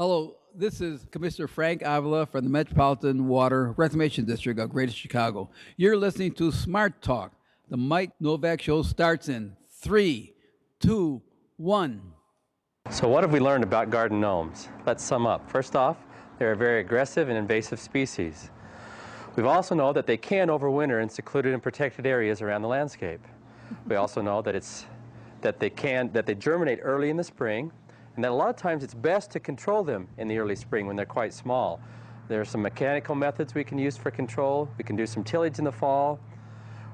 Hello, this is Commissioner Frank Avila from the Metropolitan Water Reclamation District of Greater Chicago. You're listening to Smart Talk. The Mike Nowak Show starts in 3, 2, 1. So what have we learned about garden gnomes? Let's sum up. First off, they're a very aggressive and invasive species. We also know that they can overwinter in secluded and protected areas around the landscape. We also know that they germinate early in the spring, and that a lot of times it's best to control them in the early spring when they're quite small. There are some mechanical methods we can use for control. We can do some tillage in the fall.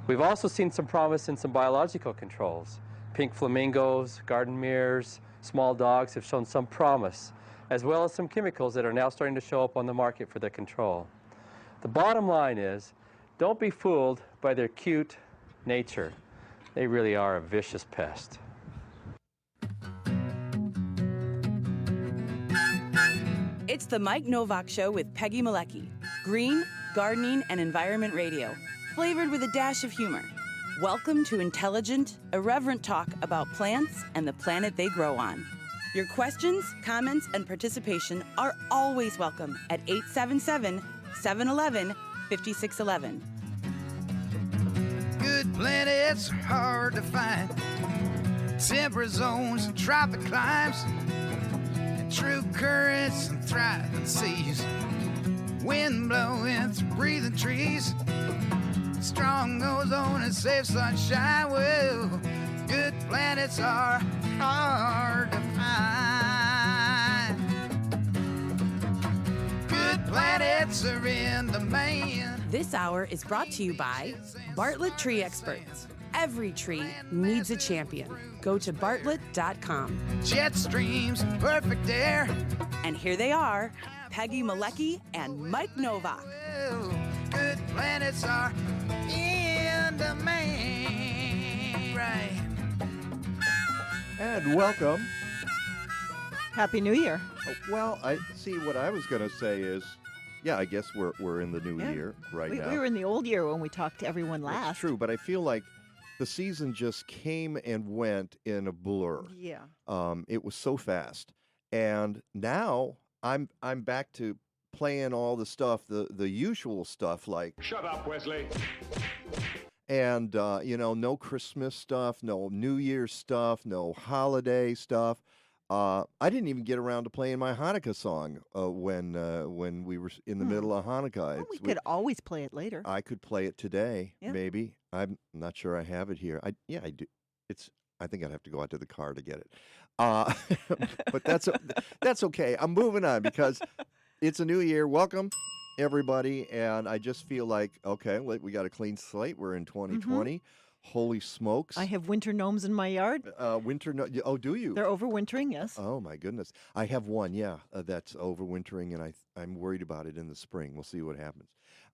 We've also seen some promise in some biological controls. Pink flamingos, garden mirrors, small dogs have shown some promise, as well as some chemicals that are now starting to show up on the market for their control. The bottom line is, don't be fooled by their cute nature. They really are a vicious pest. It's the Mike Nowak Show with Peggy Malecki. Green, gardening, and environment radio. Flavored with a dash of humor. Welcome to intelligent, irreverent talk about plants and the planet they grow on. Your questions, comments, and participation are always welcome at 877-711-5611. Good planets are hard to find. Temperate zones and tropic climes. And true currents and thriving seas. Wind blowing through breathing trees. Strong ozone and safe sunshine. Well, good planets are hard to find. Good planets are in demand. This hour is brought to you by Bartlett Tree Experts. Every tree needs a champion. Go to bartlett.com. Jet streams, perfect air. And here they are, Peggy Malecki and Mike Nowak. Well, good planets are in demand. Right. And welcome. Happy New Year. Well, I see what I was going to say is, yeah, I guess we're in the new year right now. We were in the old year when we talked to everyone last. That's true, but I feel like the season just came and went in a blur. Yeah. It was so fast. And now I'm back to playing all the stuff, the usual stuff like Shut up, Wesley. And no Christmas stuff, no New Year's stuff, no holiday stuff. I didn't even get around to playing my Hanukkah song when we were in the middle of Hanukkah. Well, we could always play it later. I could play it today, Yeah. maybe. I'm not sure I have it here. I do. I think I'd have to go out to the car to get it. But that's okay. I'm moving on because it's a new year. Welcome, everybody. And I just feel like, okay, we got a clean slate. We're in 2020. Holy smokes. I have winter gnomes in my yard. Oh, do you? They're overwintering, yes. Oh, my goodness. I have one, that's overwintering, and I'm worried about it in the spring. We'll see what happens.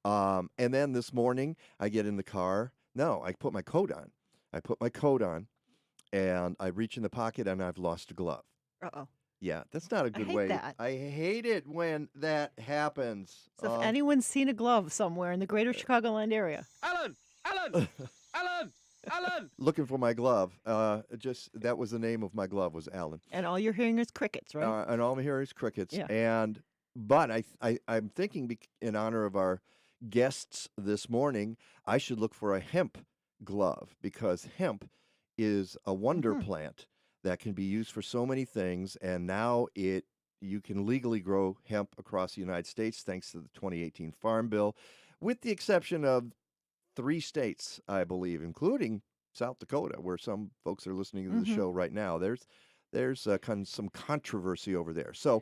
And then this morning, I get in the car. No, I put my coat on. And I reach in the pocket, and I've lost a glove. Uh-oh. Yeah, that's not a good way. That. I hate it when that happens. So if anyone's seen a glove somewhere in the greater Chicagoland area. Alan! Looking for my glove. That was the name of my glove, was Alan. And all you're hearing is crickets, right? And all I'm hearing is crickets. Yeah. But I'm thinking in honor of our guests this morning, I should look for a hemp glove because hemp is a wonder plant that can be used for so many things, and now you can legally grow hemp across the United States thanks to the 2018 Farm Bill, with the exception of 3 states, I believe, including South Dakota, where some folks are listening to the show right now. There's some controversy over there. So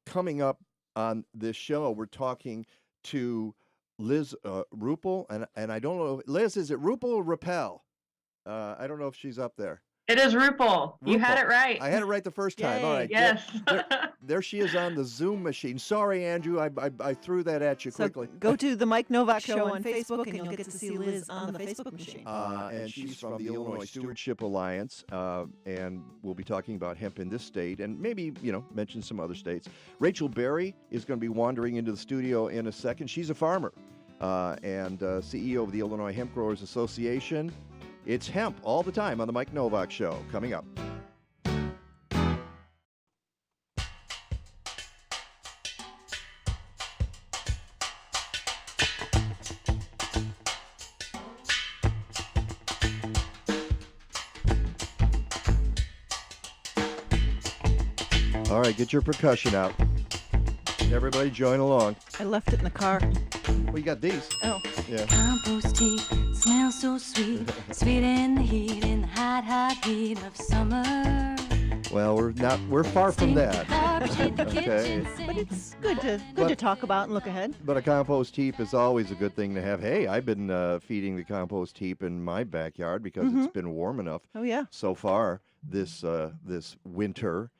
coming up on this show, we're talking to Liz Rupel, and I don't know, Liz, is it Rupel or Rupel? I don't know if she's up there. It is Rupel. You had it right. I had it right the first time. Yay. All right. Yes. There she is on the Zoom machine. Sorry, Andrew. I threw that at you quickly. Go to the Mike Nowak Show on Facebook, and you'll get to see Liz on the Facebook machine. And she's from the Illinois Stewardship Alliance, and we'll be talking about hemp in this state and maybe, mention some other states. Rachael Berry is going to be wandering into the studio in a second. She's a farmer and CEO of the Illinois Hemp Growers Association. It's hemp all the time on the Mike Nowak Show. Coming up. All right, get your percussion out. Everybody join along. I left it in the car. Well, you got these. Oh. Yeah. Compost tea smells so sweet, sweet in the hot, hot heat of summer. Well, we're far from that. Okay. But it's good to talk about and look ahead. But a compost heap is always a good thing to have. Hey, I've been feeding the compost heap in my backyard because it's been warm enough. Oh, yeah. So far this winter,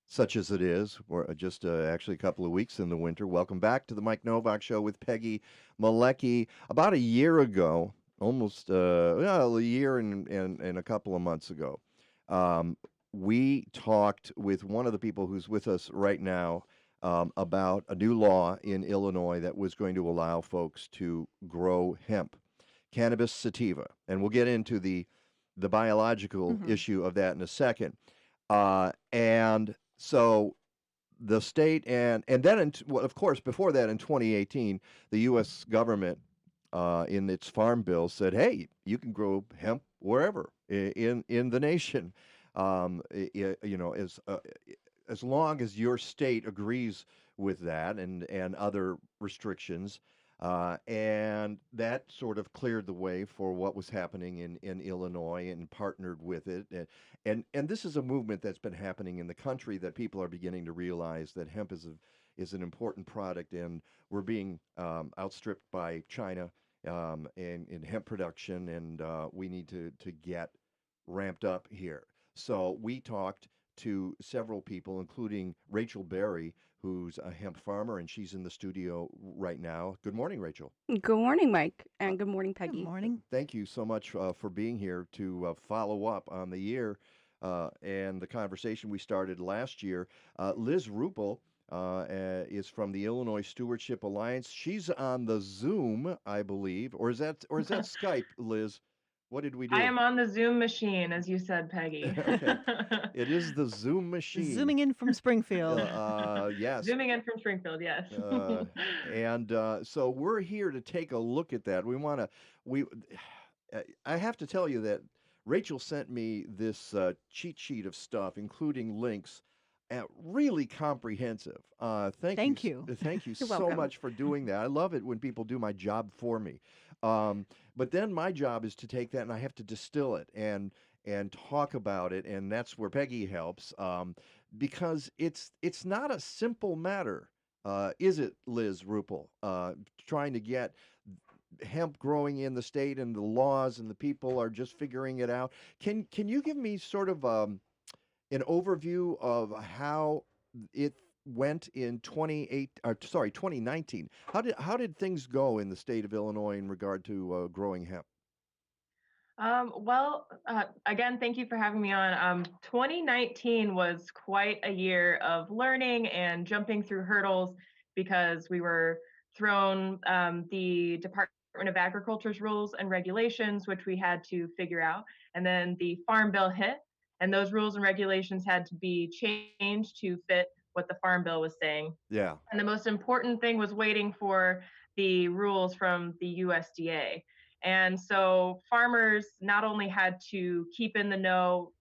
such as it is. We're just actually a couple of weeks in the winter. Welcome back to the Mike Nowak Show with Peggy Malecki. About a year ago, almost a year and a couple of months ago, we talked with one of the people who's with us right now about a new law in Illinois that was going to allow folks to grow hemp, cannabis sativa. And we'll get into the biological issue of that in a second. And so the state and then, of course, before that in 2018, the U.S. government in its farm bill said, hey, you can grow hemp wherever in the nation. As long as your state agrees with that and other restrictions, and that sort of cleared the way for what was happening in Illinois and partnered with it. And this is a movement that's been happening in the country that people are beginning to realize that hemp is an important product, and we're being outstripped by China in hemp production, and we need to get ramped up here. So we talked to several people, including Rachael Berry, who's a hemp farmer, and she's in the studio right now. Good morning, Rachael. Good morning, Mike, and good morning, Peggy. Good morning. Thank you so much for being here to follow up on the year and the conversation we started last year. Liz Rupel is from the Illinois Stewardship Alliance. She's on the Zoom, I believe, or is that Skype, Liz? What did we do? I am on the Zoom machine, as you said, Peggy. Okay. It is the Zoom machine. Zooming in from Springfield. Yes. Zooming in from Springfield, yes. So we're here to take a look at that. I have to tell you that Rachael sent me this cheat sheet of stuff, including links, really comprehensive. Thank you. Thank you You're so welcome. much for doing that. I love it when people do my job for me. But then my job is to take that and I have to distill it and talk about it, and that's where Peggy helps, because it's not a simple matter, is it, Liz Rupel? Trying to get hemp growing in the state, and the laws and the people are just figuring it out. Can you give me sort of an overview of how it went in 2019? How did things go in the state of Illinois in regard to growing hemp? Again, thank you for having me on. 2019 was quite a year of learning and jumping through hurdles because we were thrown the Department of Agriculture's rules and regulations, which we had to figure out. And then the Farm Bill hit, and those rules and regulations had to be changed to fit what the Farm Bill was saying. Yeah. And the most important thing was waiting for the rules from the USDA. And so farmers not only had to keep in the know,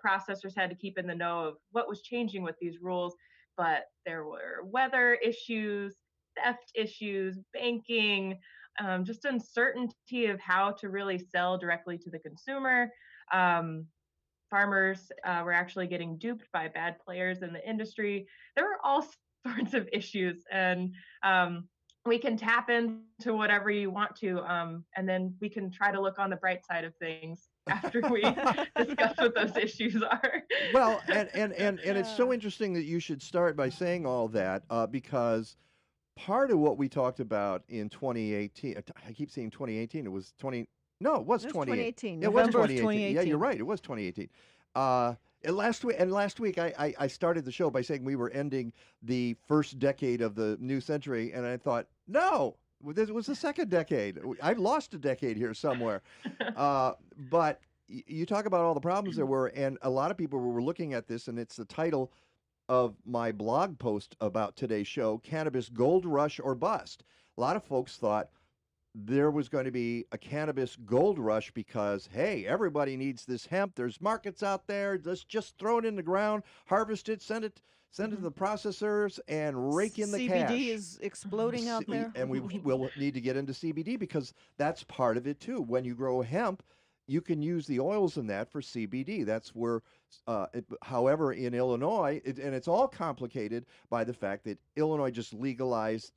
processors had to keep in the know of what was changing with these rules, but there were weather issues, theft issues, banking, just uncertainty of how to really sell directly to the consumer. Farmers were actually getting duped by bad players in the industry. There were all sorts of issues, and we can tap into whatever you want to, and then we can try to look on the bright side of things after we discuss what those issues are. Well, and it's so interesting that you should start by saying all that, because part of what we talked about in 2018, I keep saying 2018, it was 20. No, it was 2018. It was November of 2018. Yeah, you're right. It was 2018. And last week, I started the show by saying we were ending the first decade of the new century, and I thought, no, this was the second decade. I've lost a decade here somewhere. But you talk about all the problems there were, and a lot of people were looking at this, and it's the title of my blog post about today's show, Cannabis Gold Rush or Bust. A lot of folks thought there was going to be a cannabis gold rush because, hey, everybody needs this hemp. There's markets out there. Let's just throw it in the ground, harvest it, send it send it to the processors, and rake in the CBD cash. is exploding out there. And we will need to get into CBD because that's part of it too. When you grow hemp, you can use the oils in that for CBD. That's where, however, in Illinois, and it's all complicated by the fact that Illinois just legalized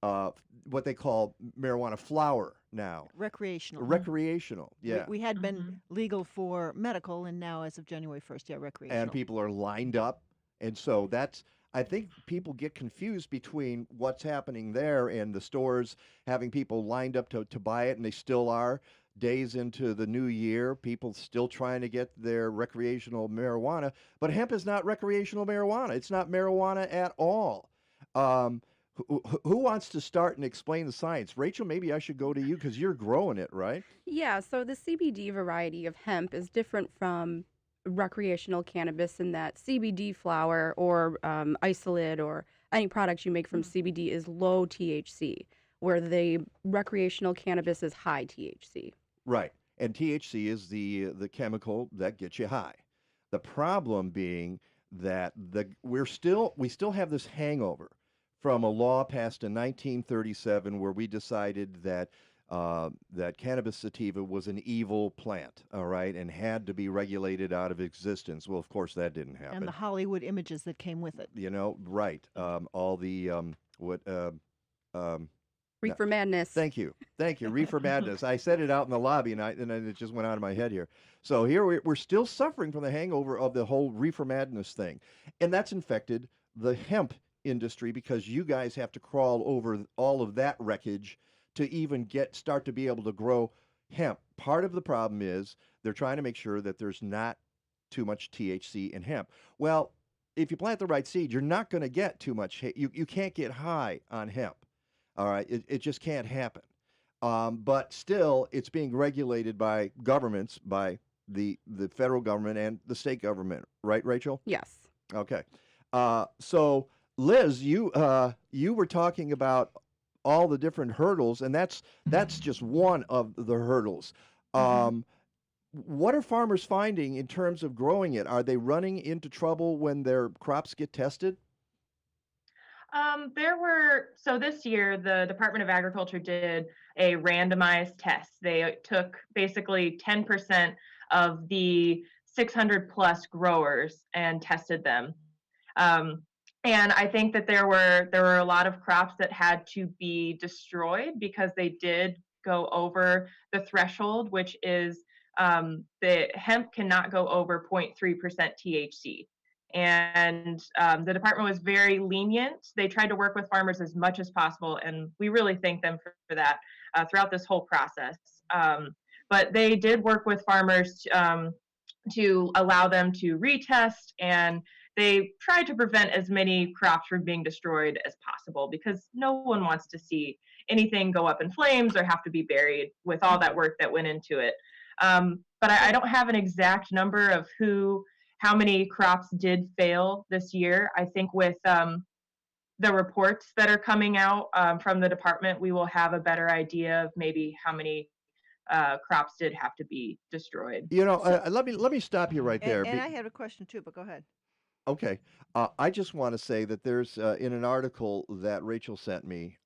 what they call marijuana flower now. Recreational. Recreational, yeah. We had been legal for medical, and now as of January 1st, recreational. And people are lined up. And so I think people get confused between what's happening there and the stores having people lined up to buy it, and they still are. Days into the new year, people still trying to get their recreational marijuana. But hemp is not recreational marijuana. It's not marijuana at all. Who wants to start and explain the science? Rachel, maybe I should go to you because you're growing it, right? Yeah, so the CBD variety of hemp is different from recreational cannabis in that CBD flower or isolate or any products you make from CBD is low THC, where the recreational cannabis is high THC. Right. And THC is the chemical that gets you high. The problem being that we still have this hangover from a law passed in 1937 where we decided that that cannabis sativa was an evil plant, all right, and had to be regulated out of existence. Well, of course, that didn't happen. And the Hollywood images that came with it. Right. All the Reefer Madness. Thank you. Reefer Madness. I said it out in the lobby, and it just went out of my head here. So here we're still suffering from the hangover of the whole Reefer Madness thing, and that's infected the hemp industry because you guys have to crawl over all of that wreckage to even start to be able to grow hemp. Part of the problem is they're trying to make sure that there's not too much THC in hemp. Well, if you plant the right seed, you're not going to get too much. You can't get high on hemp. All right, it just can't happen. But still, it's being regulated by governments, by the federal government and the state government. Right, Rachel? Yes. Okay. So, Liz, you were talking about all the different hurdles, and that's just one of the hurdles. What are farmers finding in terms of growing it? Are they running into trouble when their crops get tested? So this year, the Department of Agriculture did a randomized test. They took basically 10% of the 600 plus growers and tested them. And I think that there were a lot of crops that had to be destroyed because they did go over the threshold, which is the hemp cannot go over 0.3% THC. And the department was very lenient. They tried to work with farmers as much as possible, and we really thank them for that throughout this whole process. But they did work with farmers to allow them to retest, and they tried to prevent as many crops from being destroyed as possible because no one wants to see anything go up in flames or have to be buried with all that work that went into it. But I don't have an exact number of how many crops did fail this year. I think with the reports that are coming out from the department, we will have a better idea of maybe how many crops did have to be destroyed. Let me stop you right there. And I had a question too, but go ahead. Okay. I just want to say that there's, in an article that Rachel sent me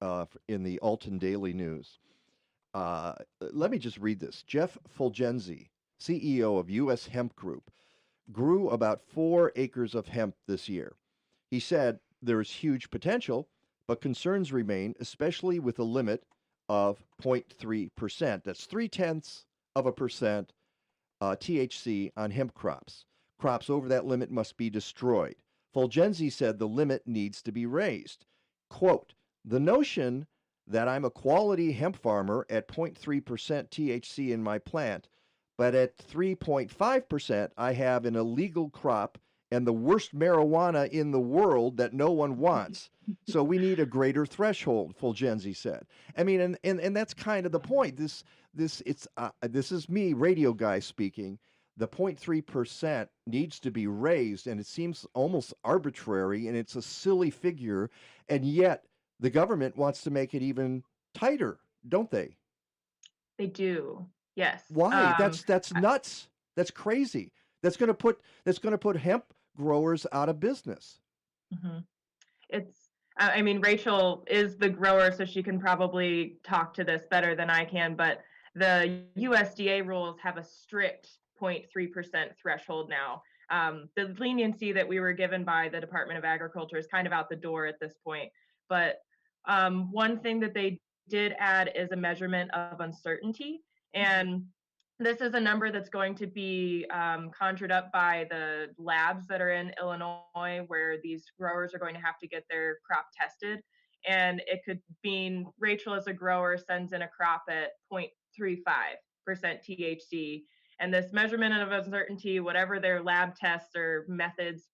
in the Alton Daily News, let me just read this. Jeff Fulgenzi, CEO of U.S. Hemp Group, grew about 4 acres of hemp this year. He said there is huge potential, but concerns remain, especially with a limit of 0.3%. That's 0.3% THC on hemp crops. Crops over that limit must be destroyed. Fulgenzi said the limit needs to be raised. Quote, the notion that I'm a quality hemp farmer at 0.3% THC in my plant, but at 3.5% I have an illegal crop and the worst marijuana in the world that no one wants. So we need a greater threshold, Fulgenzi said. I mean, and that's kind of the point. This is me, radio guy, speaking. The 0.3% needs to be raised, and it seems almost arbitrary, and it's a silly figure, and yet the government wants to make it even tighter, don't they? They do, yes. Why? That's nuts. That's crazy. That's going to put hemp growers out of business. Hmm. I mean, Rachel is the grower, so she can probably talk to this better than I can, but the USDA rules have a strict 0.3% threshold now. The leniency that we were given by the Department of Agriculture is kind of out the door at this point. But one thing that they did add is a measurement of uncertainty. And this is a number that's going to be conjured up by the labs that are in Illinois, where these growers are going to have to get their crop tested. And it could mean Rachel, as a grower, sends in a crop at 0.35% THC. And this measurement of uncertainty, whatever their lab tests or methods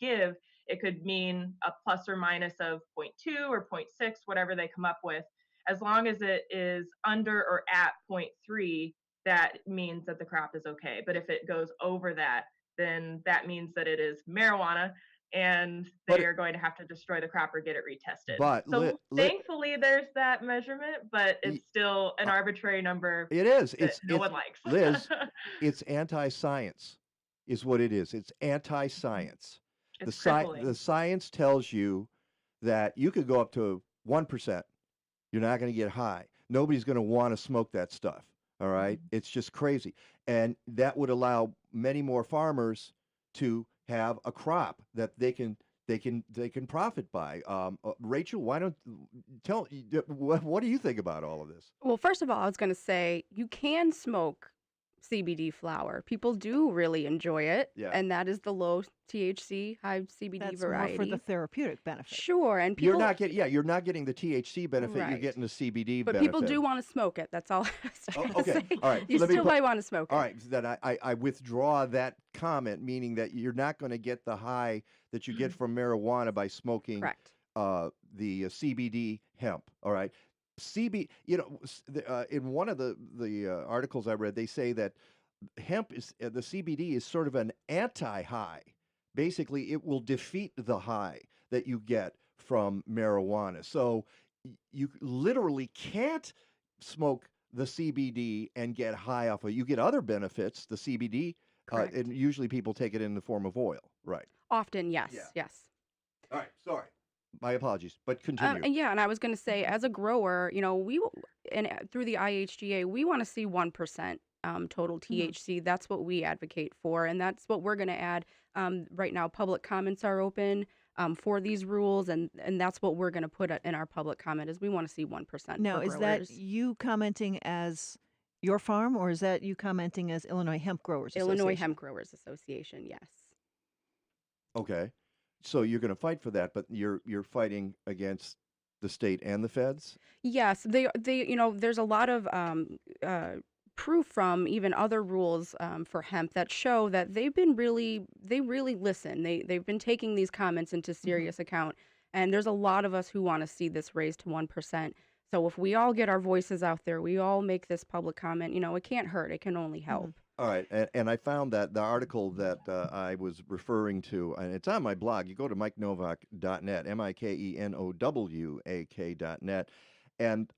give, it could mean a plus or minus of 0.2 or 0.6, whatever they come up with. As long as it is under or at 0.3, that means that the crop is okay. But if it goes over that, then that means that it is marijuana, and they are going to have to destroy the crop or get it retested. But so thankfully, there's that measurement, but it's still an arbitrary number. It is. No one likes. Liz, it's anti-science, is what it is. It's anti-science. The science tells you that you could go up to 1%. You're not going to get high. Nobody's going to want to smoke that stuff. All right. It's just crazy. And that would allow many more farmers to have a crop that they can profit by. Rachel, why don't what do you think about all of this? Well, first of all, I was going to say you can smoke CBD flower. People do really enjoy it, and that is the low THC, high CBD That's variety. more for the therapeutic benefit. Sure, and people, you're not getting the THC benefit. Right. You're getting the CBD but benefit. people do want to smoke it. That's all I was trying to say. All right. You still might want to smoke it. All right, then I withdraw that comment, meaning that you're not going to get the high that you get from marijuana by smoking the CBD hemp. All right. In one of the articles I read, they say that hemp is the CBD is sort of an anti-high. Basically, it will defeat the high that you get from marijuana. So you literally can't smoke the CBD and get high off of it. You get other benefits, the CBD, and usually people take it in the form of oil, right? Often, yes, yes. All right, sorry. My apologies, but continue. And I was going to say, as a grower, through the IHGA, we want to see 1% total THC. That's what we advocate for, and that's what we're going to add. Right now, public comments are open for these rules, and that's what we're going to put in our public comment is we want to see 1%. Now, for is growers. that you commenting as your farm, or is that you commenting as Illinois Hemp Growers Association? Illinois Hemp Growers Association, yes. Okay. So you're going to fight for that, but you're fighting against the state and the feds? Yes, they there's a lot of proof from even other rules for hemp that show that they really listen. They've been taking these comments into serious account, and there's a lot of us who want to see this raised to 1%. So if we all get our voices out there, we all make this public comment, it can't hurt. It can only help. All right, and I found that the article that I was referring to, and it's on my blog. You go to MikeNowak.net, MikeNowak.net, and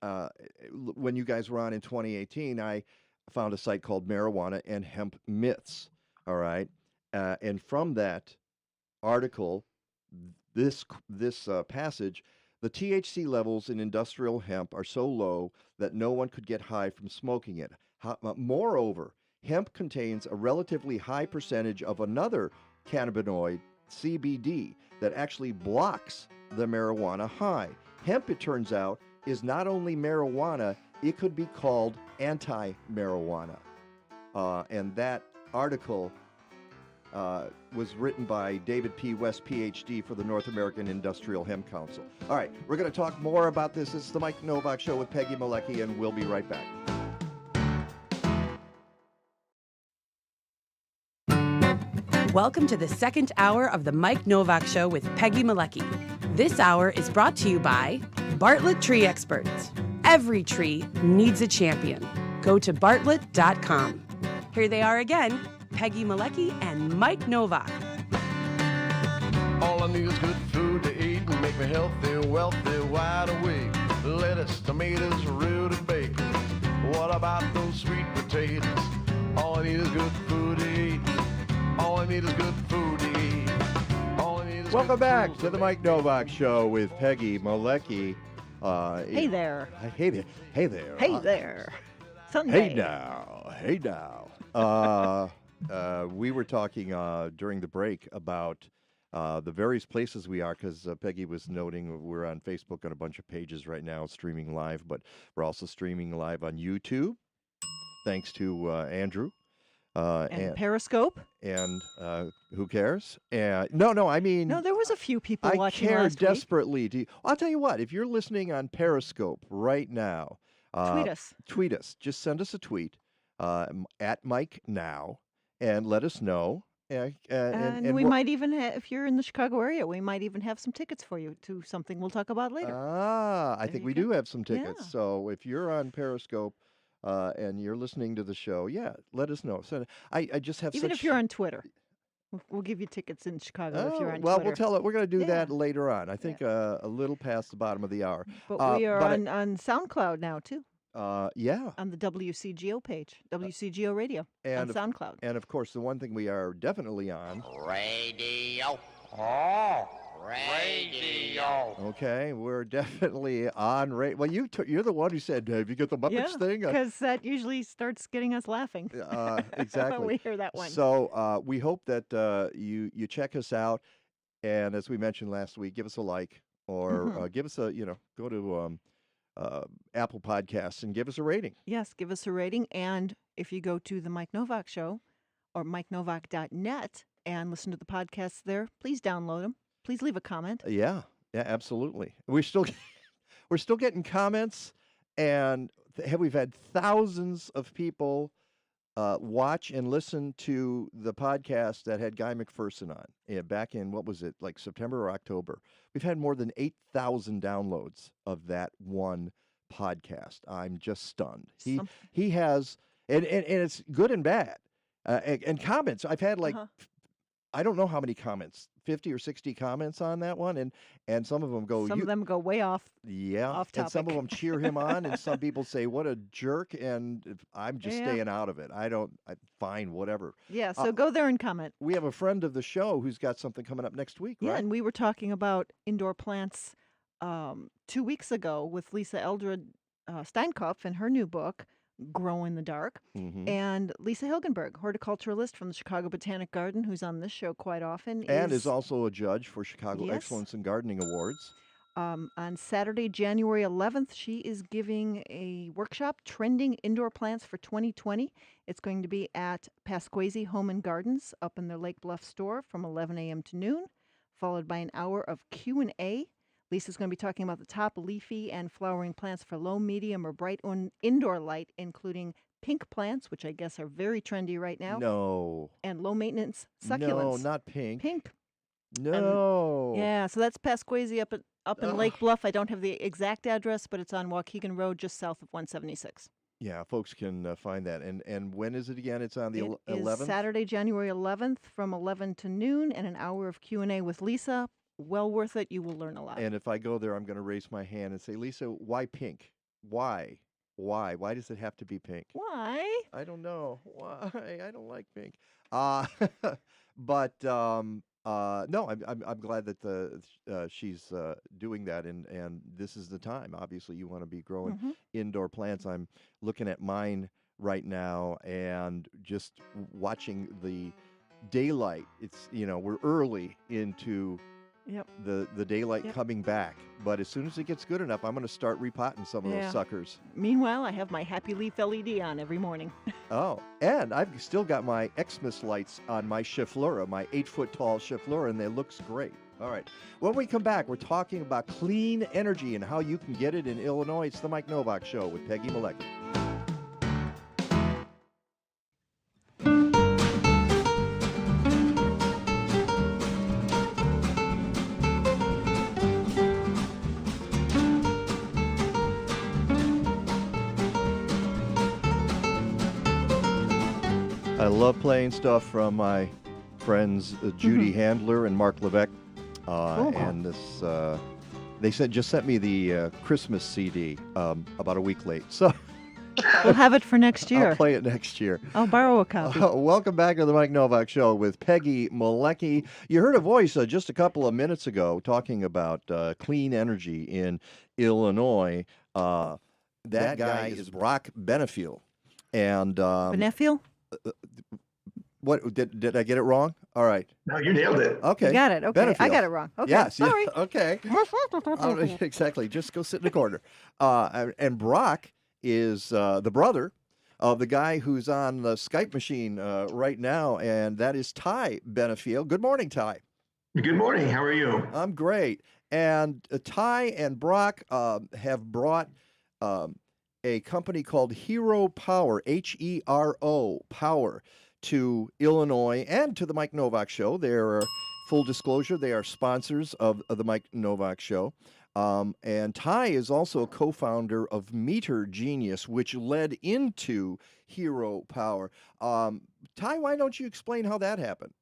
when you guys were on in 2018, I found a site called Marijuana and Hemp Myths. All right, and from that article, this passage. The THC levels in industrial hemp are so low that no one could get high from smoking it. Moreover, hemp contains a relatively high percentage of another cannabinoid, CBD, that actually blocks the marijuana high. Hemp, it turns out, is not only marijuana, it could be called anti-marijuana. And that article was written by David P. West, Ph.D. for the North American Industrial Hemp Council. All right, we're going to talk more about this. This is the Mike Nowak Show with Peggy Malecki, and we'll be right back. Welcome to the second hour of the Mike Nowak Show with Peggy Malecki. This hour is brought to you by Bartlett Tree Experts. Every tree needs a champion. Go to bartlett.com. Here they are again, Peggy Malecki and Mike Nowak. All I need is good food to eat and make me healthy, wealthy, wide awake. Lettuce, tomatoes, root and bacon. What about those sweet potatoes? All I need is good food to eat. All I need is good food to eat. All I need is Welcome back to the Mike Nowak Show with Peggy Malecki. Hey there. Hey there. Hey there. Hey there. Sunday. Hey now. We were talking during the break about the various places we are, because Peggy was noting we're on Facebook on a bunch of pages right now streaming live, but we're also streaming live on YouTube, thanks to Andrew. And Periscope. And who cares? No, I mean... No, there was a few people watching I care last week. desperately. I'll tell you what, if you're listening on Periscope right now... tweet us. Tweet us. Just send us a tweet at Mike Now and let us know. And we might even have, if you're in the Chicago area, we might even have some tickets for you to something we'll talk about later. I think we do have some tickets. Yeah. So if you're on Periscope and you're listening to the show, let us know. So I just have Even if you're on Twitter. We'll give you tickets in Chicago if you're on well, Twitter. we'll tell it. We're going to do that later on. I think a little past the bottom of the hour. But we are on SoundCloud now, too. Yeah. On the WCGO page, WCGO Radio on SoundCloud. And, of course, the one thing we are definitely on. Radio. Oh, radio. Okay, we're definitely on radio. Well, you're the one who said, have you got the Muppets thing? Because that usually starts getting us laughing. Exactly. When we hear that one. So we hope that you check us out. And as we mentioned last week, give us a like or give us a, go to Apple Podcasts and give us a rating. Yes, give us a rating. And if you go to the Mike Nowak Show or MikeNowak.net and listen to the podcasts there, please download them. Please leave a comment. Yeah, absolutely. We're still getting comments, and we've had thousands of people watch and listen to the podcast that had Guy McPherson on back in, what was it, like September or October. We've had more than 8,000 downloads of that one podcast. I'm just stunned. He has, and it's good and bad. And comments. I've had I don't know how many comments, 50 or 60 comments on that one, and some of them go. Some of them go way off. Yeah, off topic. And some of them cheer him on, and some people say, "What a jerk!" And I'm just staying out of it. Fine, whatever. Yeah, so go there and comment. We have a friend of the show who's got something coming up next week, right? Yeah, and we were talking about indoor plants 2 weeks ago with Lisa Eldred Steinkopf and her new book, Grow in the Dark, and Lisa Hilgenberg, horticulturalist from the Chicago Botanic Garden, who's on this show quite often. And is also a judge for Chicago Excellence in Gardening Awards. On Saturday, January 11th, she is giving a workshop, Trending Indoor Plants for 2020. It's going to be at Pasquesi Home and Gardens up in their Lake Bluff store from 11 a.m. to noon, followed by an hour of Q&A. Lisa's going to be talking about the top leafy and flowering plants for low, medium, or bright indoor light, including pink plants, which I guess are very trendy right now. No. And low maintenance succulents. No, not pink. Pink. No. Yeah, so that's Pasquesi up in Lake Bluff. I don't have the exact address, but it's on Waukegan Road, just south of 176. Yeah, folks can find that. And when is it again? It's on the 11th? It is Saturday, January 11th from 11 to noon, and an hour of Q&A with Lisa. Well worth it. You will learn a lot. And if I go there, I'm going to raise my hand and say, Lisa, why pink? Why? Why does it have to be pink? Why? I don't know. Why? I don't like pink. But no, I'm glad that she's doing that, and this is the time. Obviously, you want to be growing indoor plants. I'm looking at mine right now and just watching the daylight. It's we're early into the daylight coming back, but as soon as it gets good enough, I'm going to start repotting some of those suckers. Meanwhile, I have my Happy Leaf LED on every morning. Oh, and I've still got my Xmas lights on my Chiflura, my 8-foot-tall Chiflura, and they looks great. All right. When we come back, we're talking about clean energy and how you can get it in Illinois. It's the Mike Nowak Show with Peggy Malecki. I love playing stuff from my friends Judy Handler and Mark Levesque, and this they just sent me the Christmas CD about a week late. So We'll have it for next year. I'll play it next year. I'll borrow a copy. Welcome back to the Mike Nowak Show with Peggy Malecki. You heard a voice just a couple of minutes ago talking about clean energy in Illinois. That guy is Brock Benfiel. And Benfiel? What did I get it wrong? All right. No, you nailed it. Okay. You got it. Okay. Benfiel. I got it wrong. Okay. Yes. Sorry. Yeah, okay. Exactly. Just go sit in the corner. And Brock is the brother of the guy who's on the Skype machine right now, and that is Ty Benfiel. Good morning, Ty. Good morning. How are you? I'm great. And Ty and Brock have brought a company called Hero Power, Hero Power, to Illinois and to the Mike Nowak Show. They're, full disclosure, they are sponsors of the Mike Nowak Show. And Ty is also a co-founder of MeterGenius, which led into Hero Power. Ty, why don't you explain how that happened?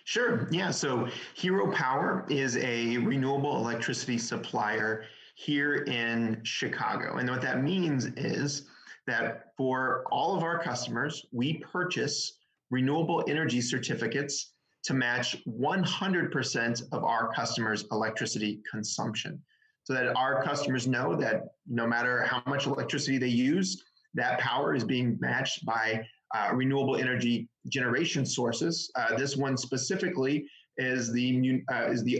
Sure. Yeah. So Hero Power is a renewable electricity supplier here in Chicago. And what that means is that for all of our customers, we purchase renewable energy certificates to match 100% of our customers' electricity consumption, so that our customers know that no matter how much electricity they use, that power is being matched by renewable energy generation sources. This one specifically is the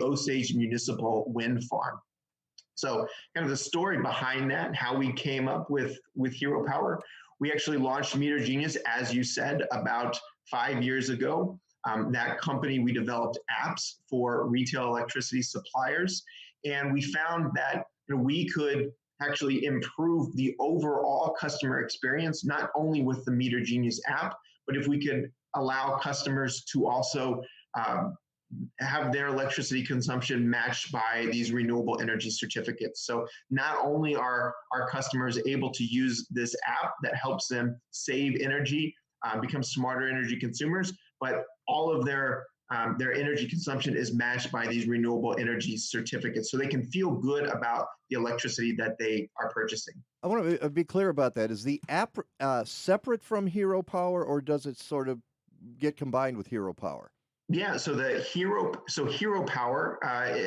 Osage Municipal Wind Farm. So kind of the story behind that, how we came up with Hero Power, we actually launched MeterGenius, as you said, about 5 years ago. That company, we developed apps for retail electricity suppliers, and we found that we could actually improve the overall customer experience, not only with the MeterGenius app, but if we could allow customers to also have their electricity consumption matched by these renewable energy certificates. So not only are our customers able to use this app that helps them save energy, become smarter energy consumers, but all of their energy consumption is matched by these renewable energy certificates, so they can feel good about the electricity that they are purchasing. I want to be clear about that. Is the app separate from Hero Power, or does it sort of get combined with Hero Power? Yeah, so Hero Power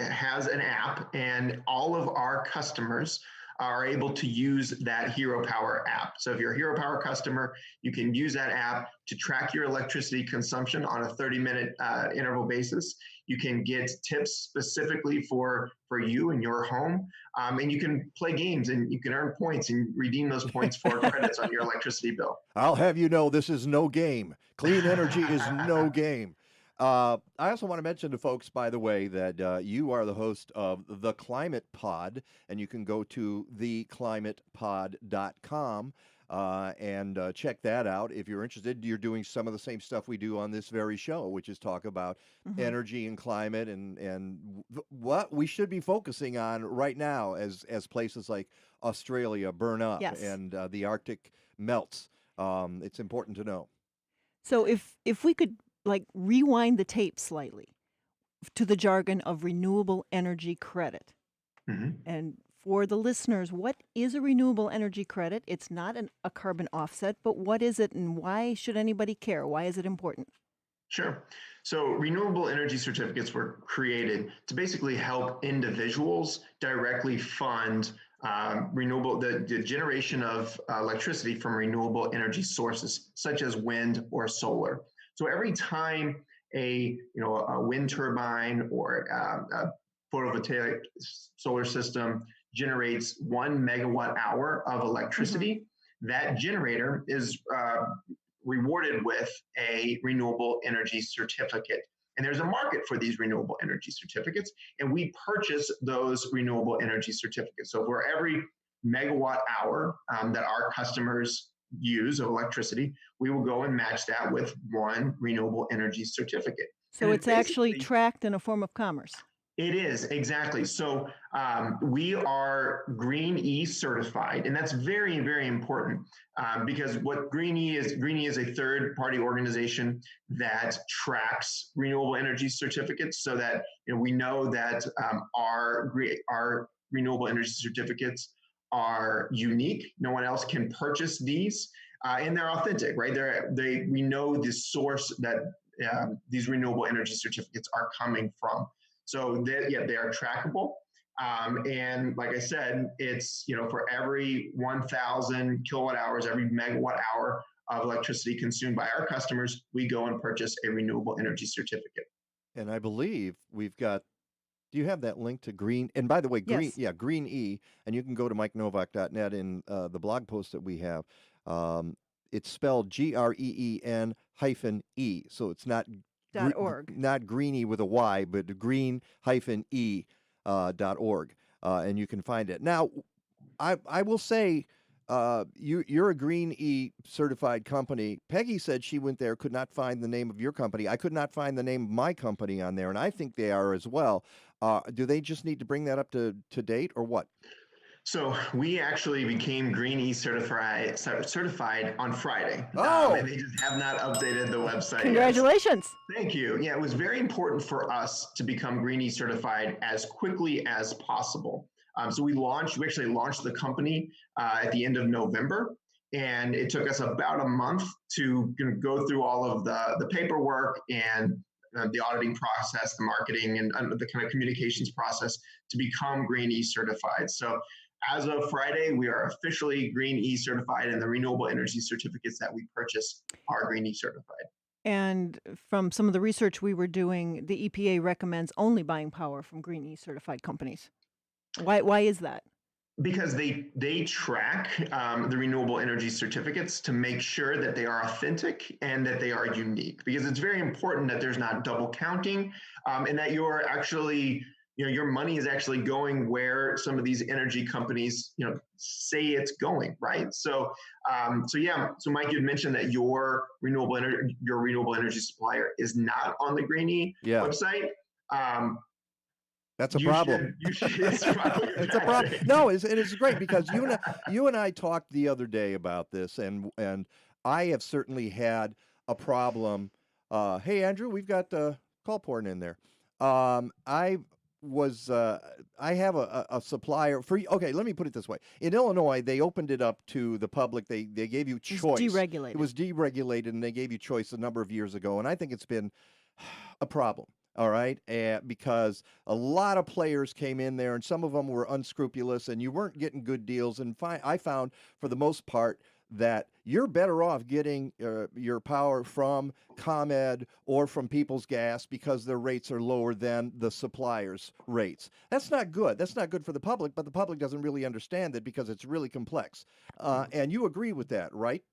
has an app, and all of our customers are able to use that Hero Power app. So if you're a Hero Power customer, you can use that app to track your electricity consumption on a 30-minute interval basis. You can get tips specifically for you and your home, and you can play games, and you can earn points and redeem those points for credits on your electricity bill. I'll have you know, this is no game. Clean energy is no game. I also want to mention to folks, by the way, that you are the host of The Climate Pod, and you can go to theclimatepod.com and check that out if you're interested. You're doing some of the same stuff we do on this very show, which is talk about energy and climate and what we should be focusing on right now as places like Australia burn up and the Arctic melts. It's important to know. So if we could rewind the tape slightly to the jargon of renewable energy credit. And for the listeners, what is a renewable energy credit? It's not a carbon offset, but what is it, and why should anybody care? Why is it important? Sure. So renewable energy certificates were created to basically help individuals directly fund the generation of electricity from renewable energy sources, such as wind or solar. So every time a wind turbine or a photovoltaic solar system generates 1 megawatt hour of electricity, that generator is rewarded with a renewable energy certificate. And there's a market for these renewable energy certificates, and we purchase those renewable energy certificates. So for every megawatt hour that our customers use of electricity, we will go and match that with one renewable energy certificate. So it's actually tracked in a form of commerce. It is, exactly. So we are Green E certified, and that's very, very important because what Green E is a third-party organization that tracks renewable energy certificates, so that we know that our renewable energy certificates are unique. No one else can purchase these, and they're authentic, right? We know the source that these renewable energy certificates are coming from. So they are trackable. And like I said, it's, for every 1,000 kilowatt hours, every megawatt hour of electricity consumed by our customers, we go and purchase a renewable energy certificate. And I believe we've got, do you have that link to Green? And by the way, Green, Yes. Green E, and you can go to MikeNovak.net in the blog post that we have. It's spelled GREEN -E. So it's not .org. not greeny with a Y, but green-e.org. And you can find it. Now, I will say, you're a Green E certified company. Peggy said she went there, could not find the name of your company. I could not find the name of my company on there, and I think they are as well. Do they just need to bring that up to date, or what? So we actually became Green E certified on Friday. Oh! And they just have not updated the website. Congratulations. Yet. Thank you. Yeah, it was very important for us to become Green E certified as quickly as possible. So we actually launched the company at the end of November, and it took us about a month to go through all of the paperwork and the auditing process, the marketing, and the kind of communications process to become Green E certified. So as of Friday, we are officially Green E certified, and the renewable energy certificates that we purchase are Green E certified. And from some of the research we were doing, the EPA recommends only buying power from Green E certified companies. Why is that? Because they track the renewable energy certificates to make sure that they are authentic and that they are unique. Because it's very important that there's not double counting, and that you're actually, your money is actually going where some of these energy companies, say it's going, right? So Mike, you had mentioned that your renewable energy supplier is not on the Green E website. That's a problem. It's probably it's a problem. No, it's great because you and I talked the other day about this, and I have certainly had a problem. Hey, Andrew, we've got call porn in there. I have a supplier for. Okay, let me put it this way. In Illinois, they opened it up to the public. They gave you choice. Deregulated. It was deregulated, and they gave you choice a number of years ago, and I think it's been a problem. All right, because a lot of players came in there, and some of them were unscrupulous, and you weren't getting good deals. And I found, for the most part, that you're better off getting your power from ComEd or from People's Gas because their rates are lower than the suppliers' rates. That's not good. That's not good for the public, but the public doesn't really understand it because it's really complex. And you agree with that, right?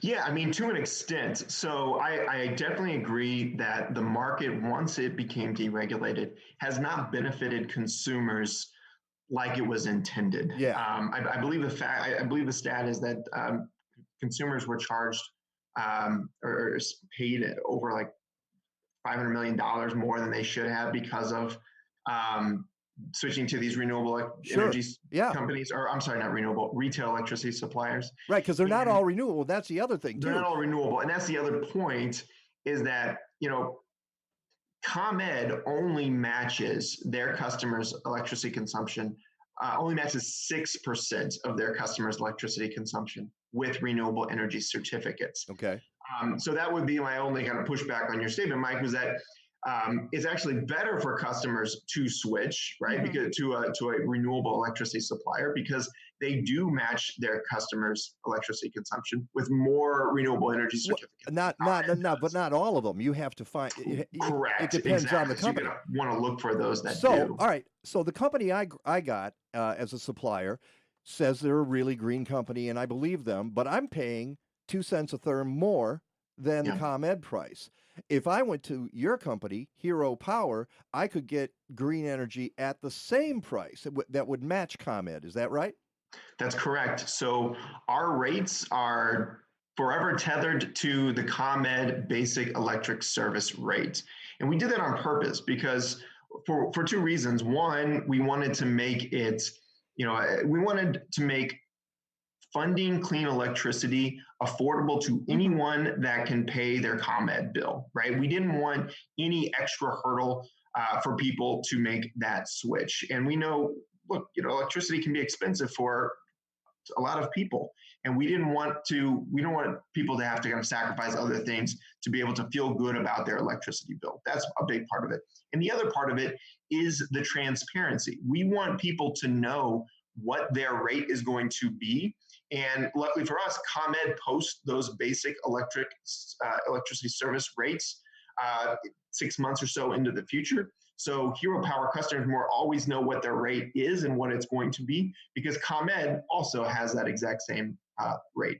Yeah, I mean, to an extent. So I definitely agree that the market, once it became deregulated, has not benefited consumers like it was intended. Yeah. I believe the stat is that consumers were charged or paid over like $500 million more than they should have because of switching to these renewable energy companies, or I'm sorry, not renewable, retail electricity suppliers. Right, because they're not all renewable. That's the other thing, too. They're not all renewable. And that's the other point, is that, ComEd only matches their customers' electricity consumption, only matches 6% of their customers' electricity consumption with renewable energy certificates. Okay. So that would be my only kind of pushback on your statement, Mike, was that it's actually better for customers to switch, right, because to a renewable electricity supplier, because they do match their customers' electricity consumption with more renewable energy certificates. But not all of them. You have to find. Correct. It depends on the company. So you're going to want to look for those that do. All right. So the company I got as a supplier says they're a really green company, and I believe them, but I'm paying 2 cents a therm more than the ComEd price. If I went to your company, Hero Power, I could get green energy at the same price that would match ComEd. Is that right? That's correct. So our rates are forever tethered to the ComEd basic electric service rate. And we did that on purpose because for two reasons. One, we wanted to make it, we wanted to make funding clean electricity affordable to anyone that can pay their ComEd bill, right? We didn't want any extra hurdle for people to make that switch. And we know look, electricity can be expensive for a lot of people. And we don't want people to have to kind of sacrifice other things to be able to feel good about their electricity bill. That's a big part of it. And the other part of it is the transparency. We want people to know what their rate is going to be. And luckily for us, ComEd posts those basic electricity service rates 6 months or so into the future. So Hero Power customers will always know what their rate is and what it's going to be, because ComEd also has that exact same rate.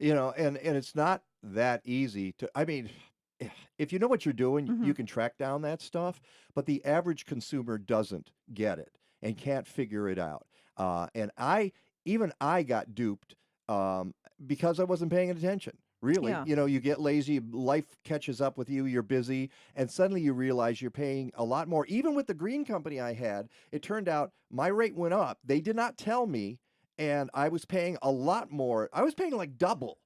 And it's not that easy to, I mean, if you know what you're doing, you can track down that stuff, but the average consumer doesn't get it and can't figure it out. And I got duped because I wasn't paying attention. Really, Yeah. you get lazy, life catches up with you, you're busy, and suddenly you realize you're paying a lot more. Even with the green company I had, it turned out my rate went up. They did not tell me, and I was paying a lot more. I was paying like double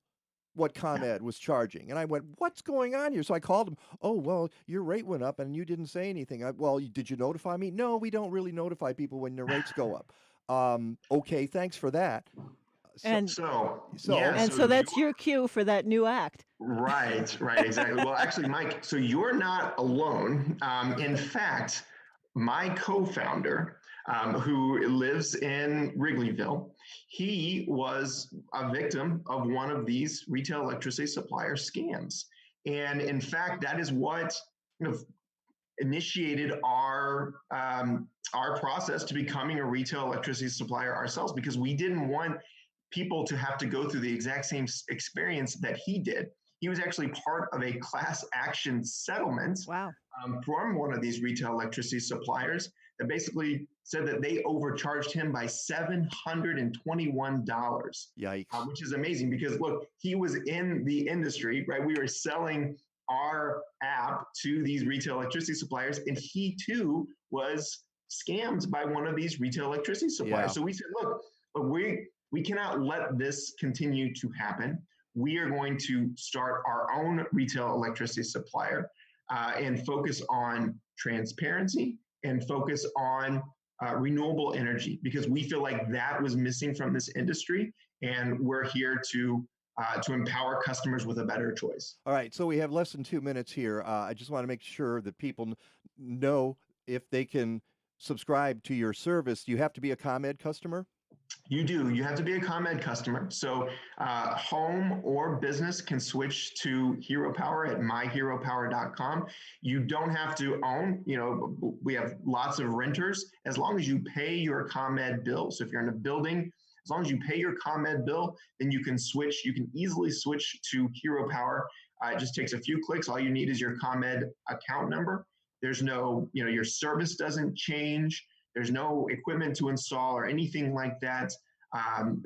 what ComEd was charging. And I went, what's going on here? So I called them. Oh, well, your rate went up and you didn't say anything. Well, did you notify me? No, we don't really notify people when their rates go up. Okay, thanks for that. So that's your cue for that new act. Right, exactly. Well, actually, Mike, so you're not alone. In fact, my co-founder, who lives in Wrigleyville, he was a victim of one of these retail electricity supplier scams. And in fact, that is what initiated our process to becoming a retail electricity supplier ourselves, because we didn't want people to have to go through the exact same experience that he did. He was actually part of a class action settlement from one of these retail electricity suppliers that basically said that they overcharged him by $721. Yikes. Which is amazing because, look, he was in the industry, right? We were selling our app to these retail electricity suppliers, and he too was scammed by one of these retail electricity suppliers. Yeah. So we said, look, we cannot let this continue to happen. We are going to start our own retail electricity supplier and focus on transparency and focus on renewable energy, because we feel like that was missing from this industry, and we're here to empower customers with a better choice. All right, so we have less than 2 minutes here. I just want to make sure that people know if they can subscribe to your service. Do you have to be a ComEd customer? You do. You have to be a ComEd customer. So home or business can switch to Hero Power at myheropower.com. You don't have to own, we have lots of renters, as long as you pay your ComEd bill. So if you're in a building, as long as you pay your ComEd bill, then you can switch. You can easily switch to Hero Power. It just takes a few clicks. All you need is your ComEd account number. There's no, your service doesn't change. There's no equipment to install or anything like that.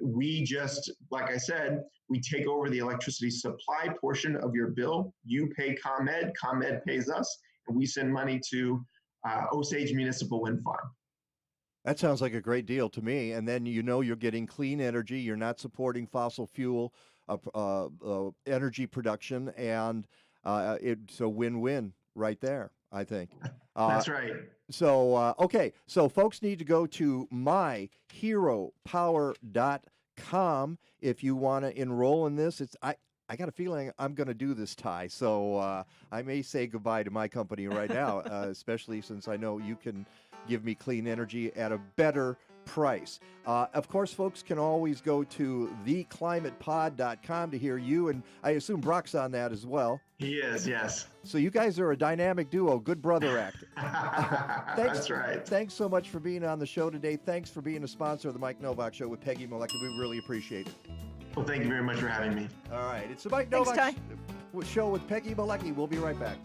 We just, like I said, we take over the electricity supply portion of your bill. You pay ComEd, ComEd pays us, and we send money to Osage Municipal Wind Farm. That sounds like a great deal to me. And then you're getting clean energy. You're not supporting fossil fuel energy production, and it's a win-win right there, I think. That's right. So, okay. So folks need to go to myheropower.com if you want to enroll in this. I got a feeling I'm going to do this, Ty. So I may say goodbye to my company right now, especially since I know you can give me clean energy at a better price. Of course, folks can always go to theclimatepod.com to hear you, and I assume Brock's on that as well. He is, yes. So you guys are a dynamic duo, good brother act. That's right. Thanks so much for being on the show today. Thanks for being a sponsor of the Mike Nowak Show with Peggy Malecki. We really appreciate it. Well, thank you very much for having me. All right, it's the Mike Nowak Show with Peggy Malecki. We'll be right back.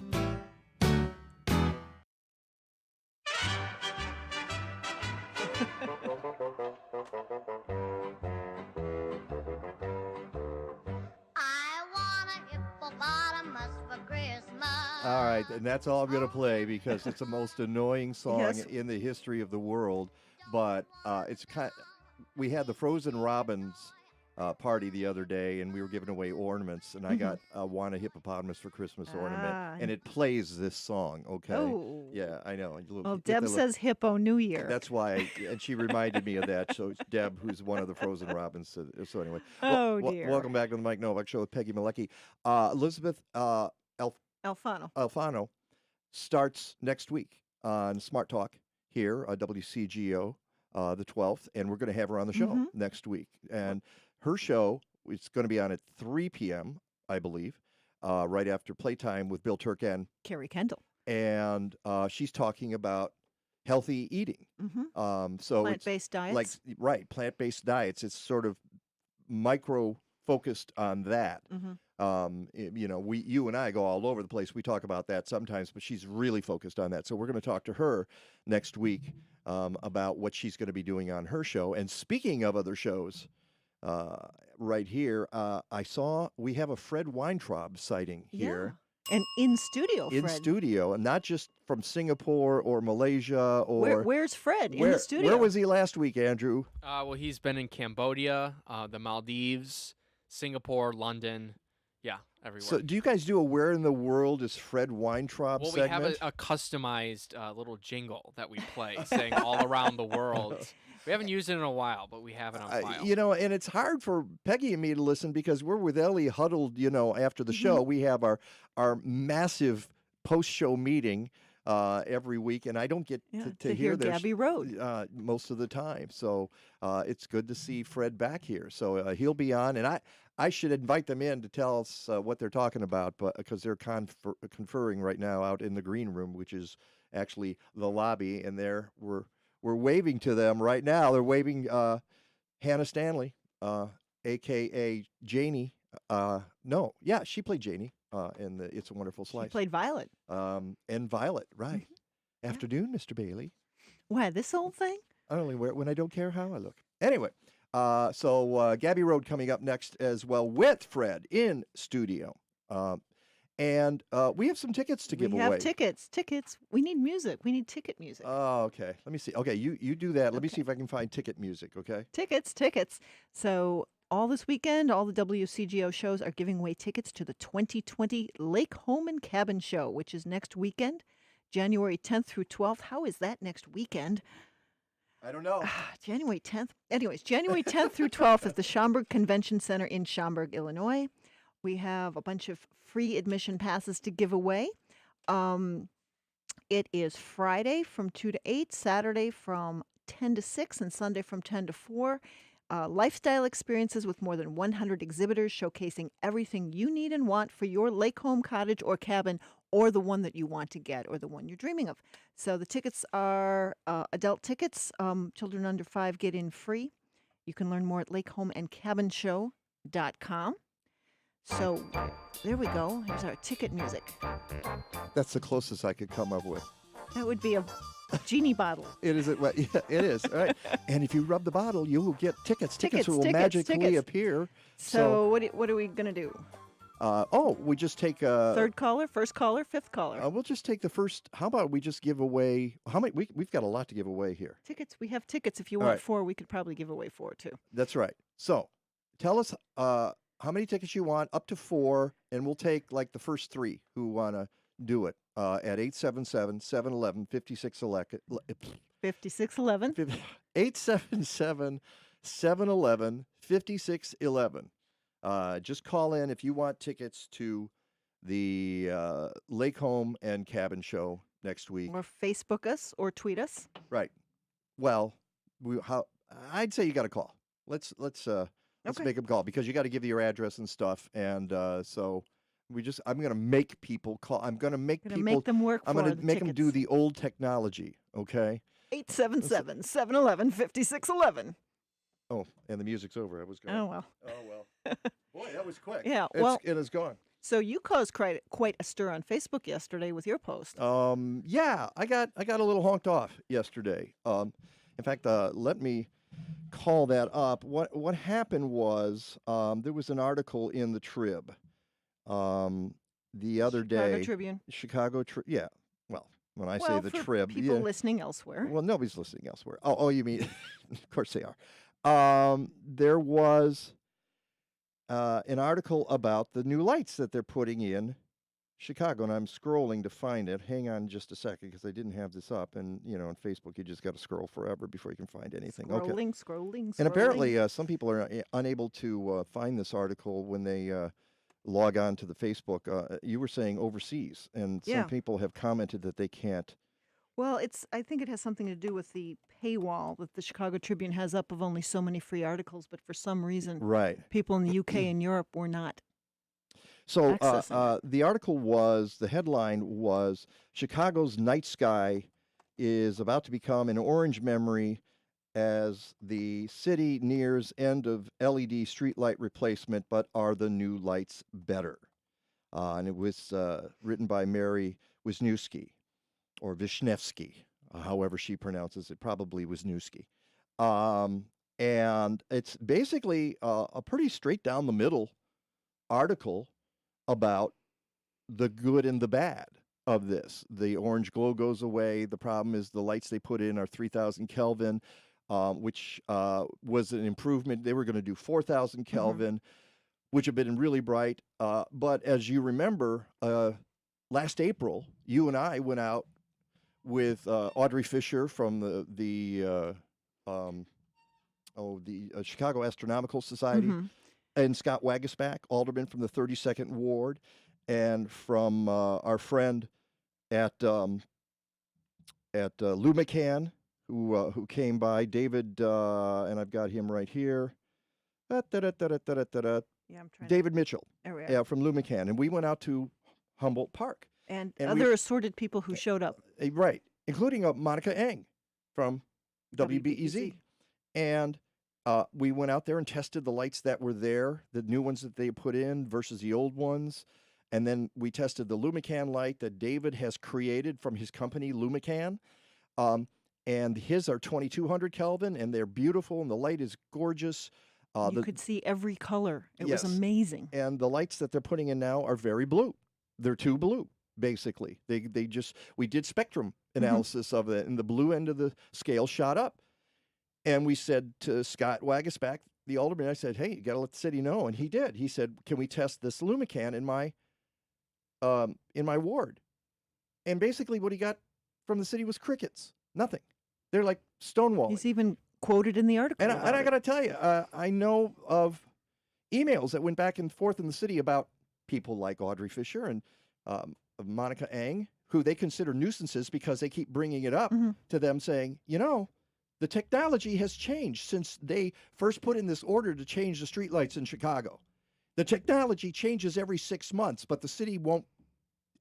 All right, and that's all I'm going to play because it's the most annoying song in the history of the world. But it's we had the Frozen Robins party the other day, and we were giving away ornaments, and I got want a hippopotamus for Christmas ornament, and it plays this song. Okay. Oh. Yeah, I know. Well, Deb says Hippo New Year. That's why, and she reminded me of that. So it's Deb, who's one of the Frozen Robins. So anyway, dear. Welcome back to the Mike Nowak Show with Peggy Malecki. Elizabeth Alfano starts next week on Smart Talk here on WCGO the 12th, and we're going to have her on the show next week. And her show is going to be on at 3 p.m., I believe, right after Playtime with Bill Turk and Carrie Kendall. And she's talking about healthy eating. So plant-based diets. Plant-based diets. It's sort of micro-focused on that. You and I go all over the place. We talk about that sometimes, but she's really focused on that. So we're going to talk to her next week about what she's going to be doing on her show. And speaking of other shows, right here, I saw we have a Fred Weintraub sighting here. And in studio, Fred. In studio, and not just from Singapore or Malaysia or... Where's Fred? In the studio? Where was he last week, Andrew? Well, he's been in Cambodia, the Maldives, Singapore, London. Yeah, everywhere. So do you guys do a Where in the World is Fred Weintraub segment? Well, we have a customized little jingle that we play saying all around the world. We haven't used it in a while, but we have it on file. And it's hard for Peggy and me to listen because we're with Ellie huddled, after the show. We have our massive post-show meeting every week, and I don't get to hear Gabby Road most of the time. So it's good to see Fred back here. So he'll be on, and I should invite them in to tell us what they're talking about, but because they're conferring right now out in the green room, which is actually the lobby, and we're waving to them right now. They're waving Hannah Stanley, a.k.a. Janie. She played Janie in the It's a Wonderful Slice. She played Violet. And Violet, right. Afternoon, Mr. Bailey. Why, this old thing? I only wear it when I don't care how I look. Anyway, so Gabby Road coming up next as well with Fred in studio. And we have some tickets to give away. We have tickets. We need music. We need ticket music. Oh, okay. Let me see. Okay, you do that. Let me see if I can find ticket music, okay? Tickets. So all this weekend, all the WCGO shows are giving away tickets to the 2020 Lake Home and Cabin Show, which is next weekend, January 10th through 12th. How is that next weekend? I don't know. January 10th. Anyways, January 10th through 12th at the Schaumburg Convention Center in Schaumburg, Illinois. We have a bunch of free admission passes to give away. It is Friday from 2 to 8, Saturday from 10 to 6, and Sunday from 10 to 4. Lifestyle experiences with more than 100 exhibitors showcasing everything you need and want for your lake home, cottage, or cabin, or the one that you want to get, or the one you're dreaming of. So the tickets are adult tickets. Children under 5 get in free. You can learn more at lakehomeandcabinshow.com. So there we go. Here's our ticket music. That's the closest I could come up with. That would be a genie bottle. It is. Well, yeah, it is. All right. And if you rub the bottle, you will get tickets. Tickets will magically appear. So what are we going to do? We just take third caller, first caller, fifth caller. We'll just take the first. How about we just give away? How many? We've got a lot to give away here. Tickets. We have tickets. If you want 4, we could probably give away 4 too. That's right. So tell us how many tickets you want, up to 4, and we'll take like the first 3 who want to do it at 877-711-5611. 5611. 877-711-5611. Just call in if you want tickets to the Lake Home and Cabin Show next week. Or Facebook us or tweet us. Right. Well, I'd say you got to call. Let's make them call because you got to give your address and stuff. And so I'm going to make people call. I'm going to make them work. I'm going to make them do the old technology. Okay. 877-711-5611. Oh, and the music's over. I was going. Oh well. Boy, that was quick. Yeah. It is gone. So you caused quite a stir on Facebook yesterday with your post. Yeah, I got a little honked off yesterday. In fact, let me call that up. What happened was there was an article in the Trib the other day. Chicago Tribune. Yeah. Well, when I say the for Trib, people listening elsewhere. Well, nobody's listening elsewhere. Oh, you mean? Of course they are. There was an article about the new lights that they're putting in Chicago, and I'm scrolling to find it. Hang on just a second, because I didn't have this up. And, on Facebook, you just got to scroll forever before you can find anything. Scrolling. And apparently, some people are unable to find this article when they log on to the Facebook. You were saying overseas, and some people have commented that they can't. Well, I think it has something to do with the paywall that the Chicago Tribune has up of only so many free articles, but for some reason, people in the UK and Europe were not. So the article the headline was, Chicago's night sky is about to become an orange memory as the city nears end of LED streetlight replacement, but are the new lights better? And it was written by Mary Wisniewski, or Wisniewski, however she pronounces it, probably Wisniewski. And it's basically a pretty straight down the middle article about the good and the bad of this. The orange glow goes away. The problem is the lights they put in are 3,000 Kelvin, which was an improvement. They were going to do 4,000 Kelvin, which have been really bright. But as you remember, last April, you and I went out with Audrey Fisher from the Chicago Astronomical Society, and Scott Wagasback, alderman from the 32nd Ward, and from our friend at Lou McCann, who came by, David, and I've got him right here. David Mitchell, from Lou McCann, and we went out to Humboldt Park. And other assorted people who showed up. Right, including Monica Eng from WBEZ. And we went out there and tested the lights that were there, the new ones that they put in versus the old ones. And then we tested the Lou McCann light that David has created from his company, Lou McCann. And his are 2,200 Kelvin, and they're beautiful, and the light is gorgeous. You could see every color. It was amazing. And the lights that they're putting in now are very blue. They're too blue, basically. We did spectrum analysis of it, and the blue end of the scale shot up. And we said to Scott Wagasback, the alderman, I said, hey, you got to let the city know. And he did. He said, can we test this Lou McCann in my ward? And basically what he got from the city was crickets. Nothing. They're like stonewalling. He's even quoted in the article. And I got to tell you, I know of emails that went back and forth in the city about people like Audrey Fisher and Monica Eng, who they consider nuisances because they keep bringing it up to them, saying, the technology has changed since they first put in this order to change the streetlights in Chicago. The technology changes every 6 months, but the city won't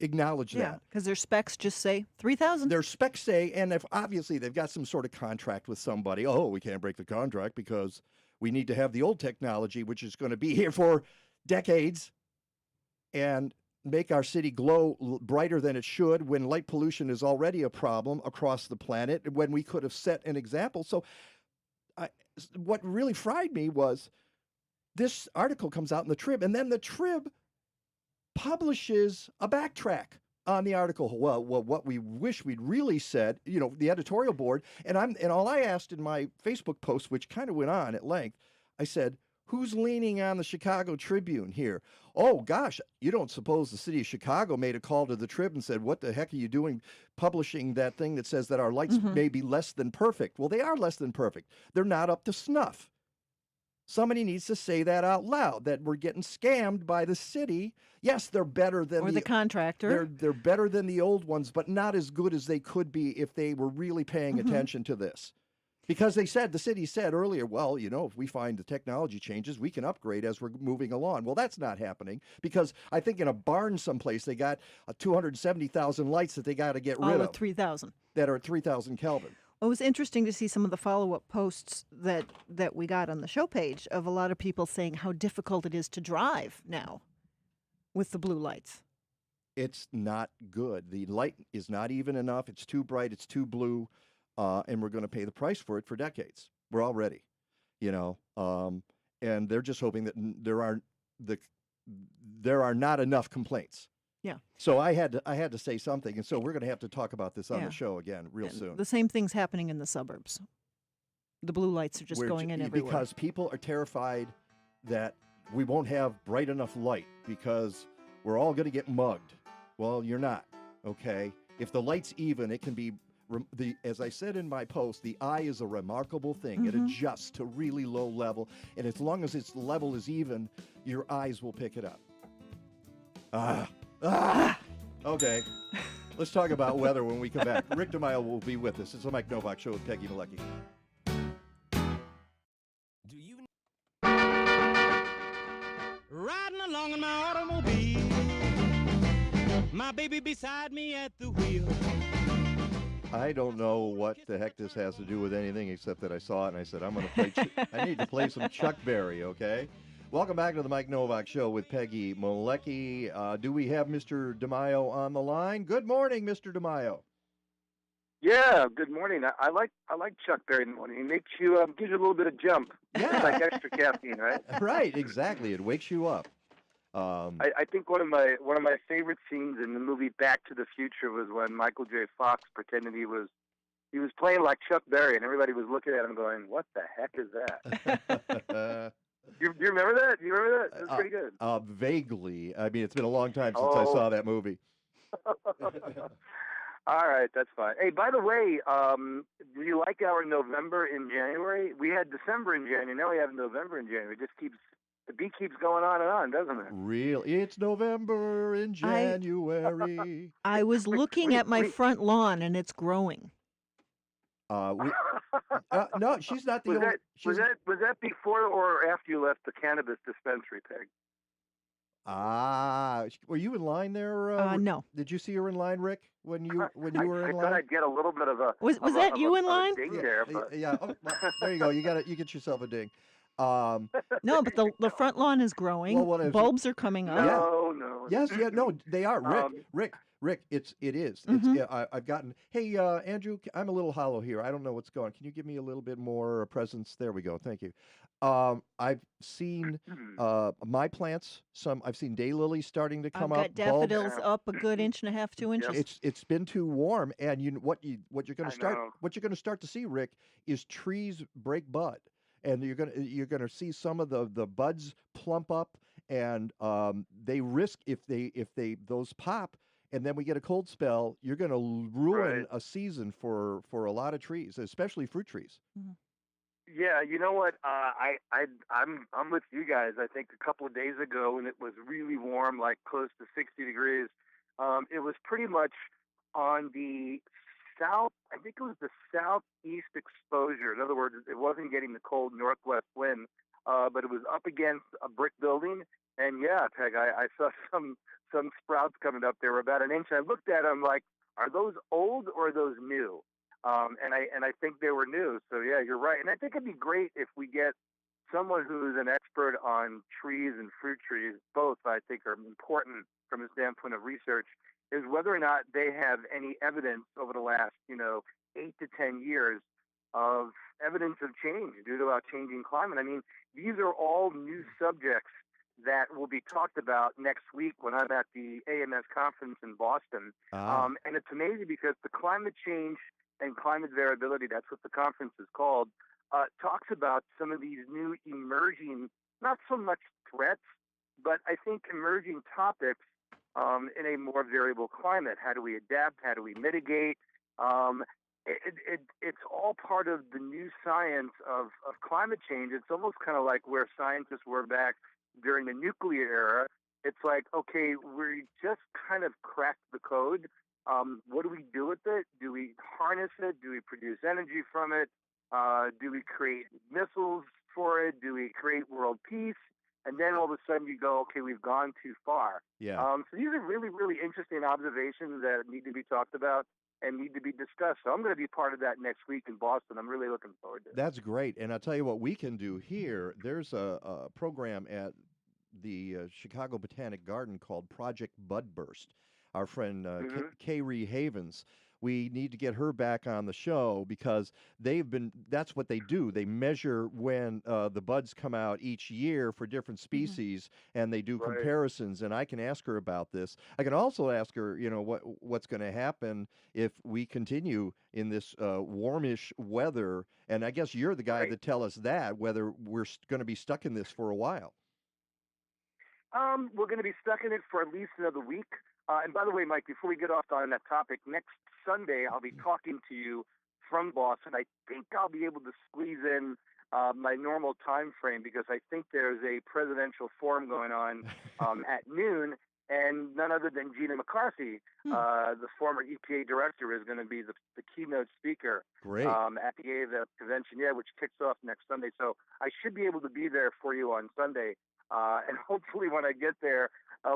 acknowledge that. Because their specs just say 3,000. Their specs say, and if obviously they've got some sort of contract with somebody, we can't break the contract because we need to have the old technology, which is going to be here for decades, and make our city glow brighter than it should when light pollution is already a problem across the planet, when we could have set an example. So what really fried me was this article comes out in the Trib, and then the Trib publishes a backtrack on the article. Well, what we wish we'd really said, the editorial board, and all I asked in my Facebook post, which kind of went on at length, I said, who's leaning on the Chicago Tribune here? Oh, gosh, you don't suppose the city of Chicago made a call to the Trib and said, what the heck are you doing publishing that thing that says that our lights may be less than perfect? Well, they are less than perfect. They're not up to snuff. Somebody needs to say that out loud, that we're getting scammed by the city. Yes, they're better than the contractor. They're better than the old ones, but not as good as they could be if they were really paying attention to this. Because the city said earlier, well, if we find the technology changes, we can upgrade as we're moving along. Well, that's not happening because I think in a barn someplace, they got 270,000 lights that they got to get rid of. All at 3,000. That are at 3,000 Kelvin. Well, it was interesting to see some of the follow-up posts that we got on the show page of a lot of people saying how difficult it is to drive now with the blue lights. It's not good. The light is not even enough. It's too bright. It's too blue. And we're going to pay the price for it for decades. We're all ready, and they're just hoping that there are not enough complaints. Yeah. So I had to say something, and so we're going to have to talk about this on the show again real soon. The same thing's happening in the suburbs. The blue lights are just going in everywhere because people are terrified that we won't have bright enough light because we're all going to get mugged. Well, you're not, okay? If the light's even, it can be, as I said in my post, the eye is a remarkable thing. It adjusts to really low level, and as long as its level is even, your eyes will pick it up. Okay. Let's talk about weather when we come back. Rick DiMaio will be with us. It's the Mike Nowak Show with Peggy Malecki. Riding along in my automobile, my baby beside me at the wheel. I don't know what the heck this has to do with anything except that I saw it and I said, I'm going to play. I need to play some Chuck Berry, okay? Welcome back to the Mike Nowak Show with Peggy Malecki. Do we have Mr. DiMaio on the line? Good morning, Mr. DiMaio. Yeah, good morning. I like Chuck Berry in the morning. He makes you gives you a little bit of jump. Yeah. It's like extra caffeine, right? Right, exactly. It wakes you up. I think one of my favorite scenes in the movie Back to the Future was when Michael J. Fox pretended he was playing like Chuck Berry, and everybody was looking at him going, "What the heck is that?" You remember that? You remember that? It was pretty good. Vaguely. I mean, it's been a long time since I saw that movie. All right, that's fine. Hey, by the way, do you like our November in January? We had December in January. Now we have November in January. The beat keeps going on, doesn't it? Really? It's November in January. I was looking at my front lawn, and it's growing. No, she's not the was only. Was that before or after you left the cannabis dispensary, Peg? Were you in line there? No. Did you see her in line, Rick? When you were in I line? thought I'd get a little bit of a. Was that you in line? Ding there, but... Yeah. Oh, there you go. You get yourself a ding. No, but the front lawn is growing. Well, bulbs are coming up. No. Yes, no, they are. Rick, it is. I've gotten. Hey, Andrew, I'm a little hollow here. I don't know what's going. Can you give me a little bit more presence? There we go. Thank you. I've seen my plants. I've seen daylilies starting to come up. I've got daffodils up a good 1.5 to 2 inches. It's been too warm, and what you're going to start to see, Rick, is trees break bud. And you're gonna see some of the buds plump up, and they risk if those pop, and then we get a cold spell. You're gonna ruin a season for a lot of trees, especially fruit trees. Mm-hmm. Yeah, you know what? I'm with you guys. I think a couple of days ago, when it was really warm, like close to 60 degrees, it was pretty much on the south. I think it was the southeast exposure. In other words, it wasn't getting the cold northwest wind, but it was up against a brick building. And yeah, Peg, I saw some sprouts coming up. They were about an inch. I looked at them like, are those old or are those new? And I think they were new. So yeah, you're right. And I think it'd be great if we get someone who's an expert on trees and fruit trees. Both, I think, are important from the standpoint of research. Is whether or not they have any evidence over the last, 8 to 10 years of evidence of change due to our changing climate. I mean, these are all new subjects that will be talked about next week when I'm at the AMS conference in Boston. And it's amazing because the climate change and climate variability, that's what the conference is called, talks about some of these new emerging, not so much threats, but I think emerging topics in a more variable climate. How do we adapt? How do we mitigate? It's all part of the new science of climate change. It's almost kind of like where scientists were back during the nuclear era. It's like, okay, we just kind of cracked the code. What do we do with it? Do we harness it? Do we produce energy from it? Do we create missiles for it? Do we create world peace? And then all of a sudden you go, okay, we've gone too far. Yeah. So these are really, really interesting observations that need to be talked about and need to be discussed. So I'm going to be part of that next week in Boston. I'm really looking forward to it. That's great. And I'll tell you what we can do here. There's a program at the Chicago Botanic Garden called Project Budburst. Our friend Kayrie Havens. We need to get her back on the show because that's what they do. They measure when the buds come out each year for different species, and they do comparisons. And I can ask her about this. I can also ask her, what's going to happen if we continue in this warmish weather. And I guess you're the guy to tell us that, whether we're going to be stuck in this for a while. We're going to be stuck in it for at least another week. And by the way, Mike, before we get off on that topic, next Sunday I'll be talking to you from Boston. I think I'll be able to squeeze in my normal time frame because I think there's a presidential forum going on at noon, and none other than Gina McCarthy, the former EPA director, is going to be the keynote speaker. Great. At the AVA convention, which kicks off next Sunday. So I should be able to be there for you on Sunday. And hopefully when I get there,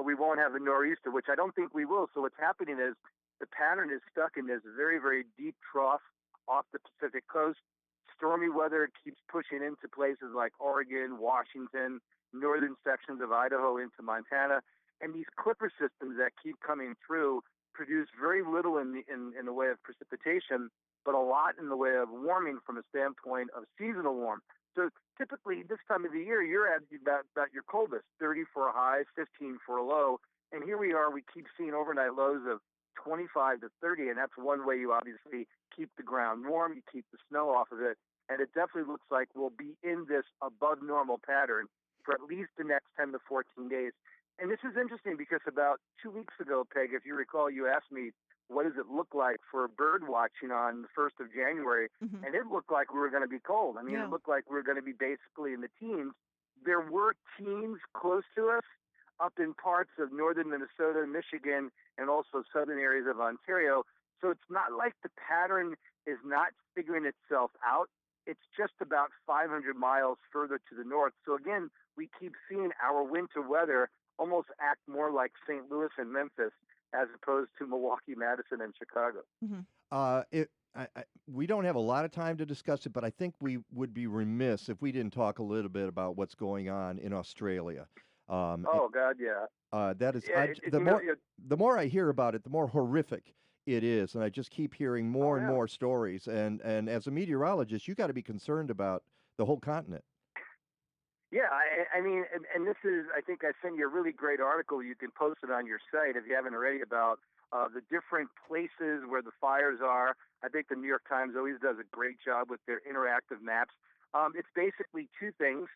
we won't have a nor'easter, which I don't think we will. So what's happening is the pattern is stuck in this very, very deep trough off the Pacific coast. Stormy weather keeps pushing into places like Oregon, Washington, northern sections of Idaho into Montana. And these clipper systems that keep coming through produce very little in the way of precipitation, but a lot in the way of warming from a standpoint of seasonal warm. So typically this time of the year, you're at about your coldest, 30 for a high, 15 for a low. And here we are, we keep seeing overnight lows of 25 to 30, and that's one way you obviously keep the ground warm, you keep the snow off of it. And it definitely looks like we'll be in this above normal pattern for at least the next 10 to 14 days. And this is interesting because about 2 weeks ago, Peg, if you recall, you asked me, what does it look like for bird watching on the 1st of January? Mm-hmm. And it looked like we were going to be cold. I mean, It looked like we were going to be basically in the teens. There were teens close to us up in parts of northern Minnesota, Michigan, and also southern areas of Ontario. So it's not like the pattern is not figuring itself out. It's just about 500 miles further to the north. So again, we keep seeing our winter weather almost act more like St. Louis and Memphis as opposed to Milwaukee, Madison, and Chicago. Mm-hmm. We don't have a lot of time to discuss it, but I think we would be remiss if we didn't talk a little bit about what's going on in Australia. Oh, God, yeah. That is, Yeah, the more I hear about it, the more horrific it is, and I just keep hearing more and more stories. And as a meteorologist, you got to be concerned about the whole continent. Yeah, I mean, and this is, I think I sent you a really great article. You can post it on your site if you haven't already, about the different places where the fires are. I think the New York Times always does a great job with their interactive maps. It's basically two things.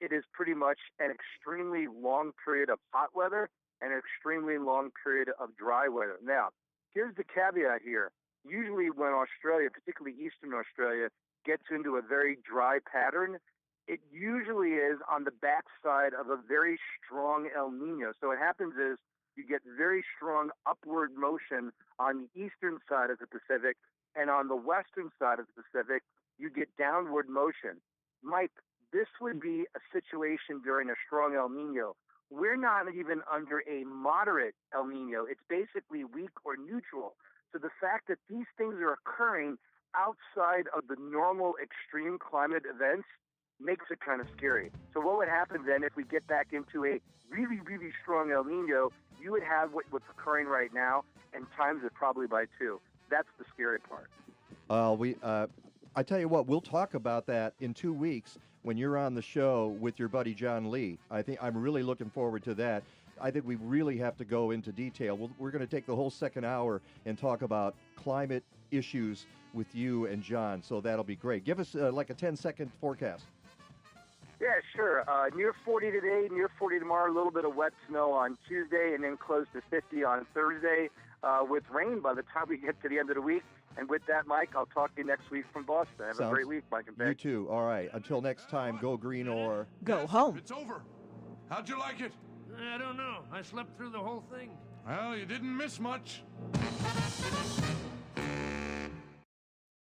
It is pretty much an extremely long period of hot weather and an extremely long period of dry weather. Now, here's the caveat here. Usually when Australia, particularly Eastern Australia, gets into a very dry pattern, it usually is on the backside of a very strong El Nino. So what happens is you get very strong upward motion on the eastern side of the Pacific, and on the western side of the Pacific, you get downward motion. Mike, this would be a situation during a strong El Nino. We're not even under a moderate El Nino. It's basically weak or neutral. So the fact that these things are occurring outside of the normal extreme climate events makes it kind of scary. So what would happen then if we get back into a really, really strong El Nino? You would have what's occurring right now, and times it probably by 2. That's the scary part. I tell you what, we'll talk about that in 2 weeks when you're on the show with your buddy John Lee. I think I'm really looking forward to that. I think we really have to go into detail. We're going to take the whole second hour and talk about climate issues with you and John, so that'll be great. Give us like a 10-second forecast. Yeah, sure. Near 40 today, near 40 tomorrow, a little bit of wet snow on Tuesday, and then close to 50 on Thursday, with rain by the time we get to the end of the week. And with that, Mike, I'll talk to you next week from Boston. Have a great week, Mike and Beck. You too. All right. Until next time, go green or go home. It's over. How'd you like it? I don't know. I slept through the whole thing. Well, you didn't miss much.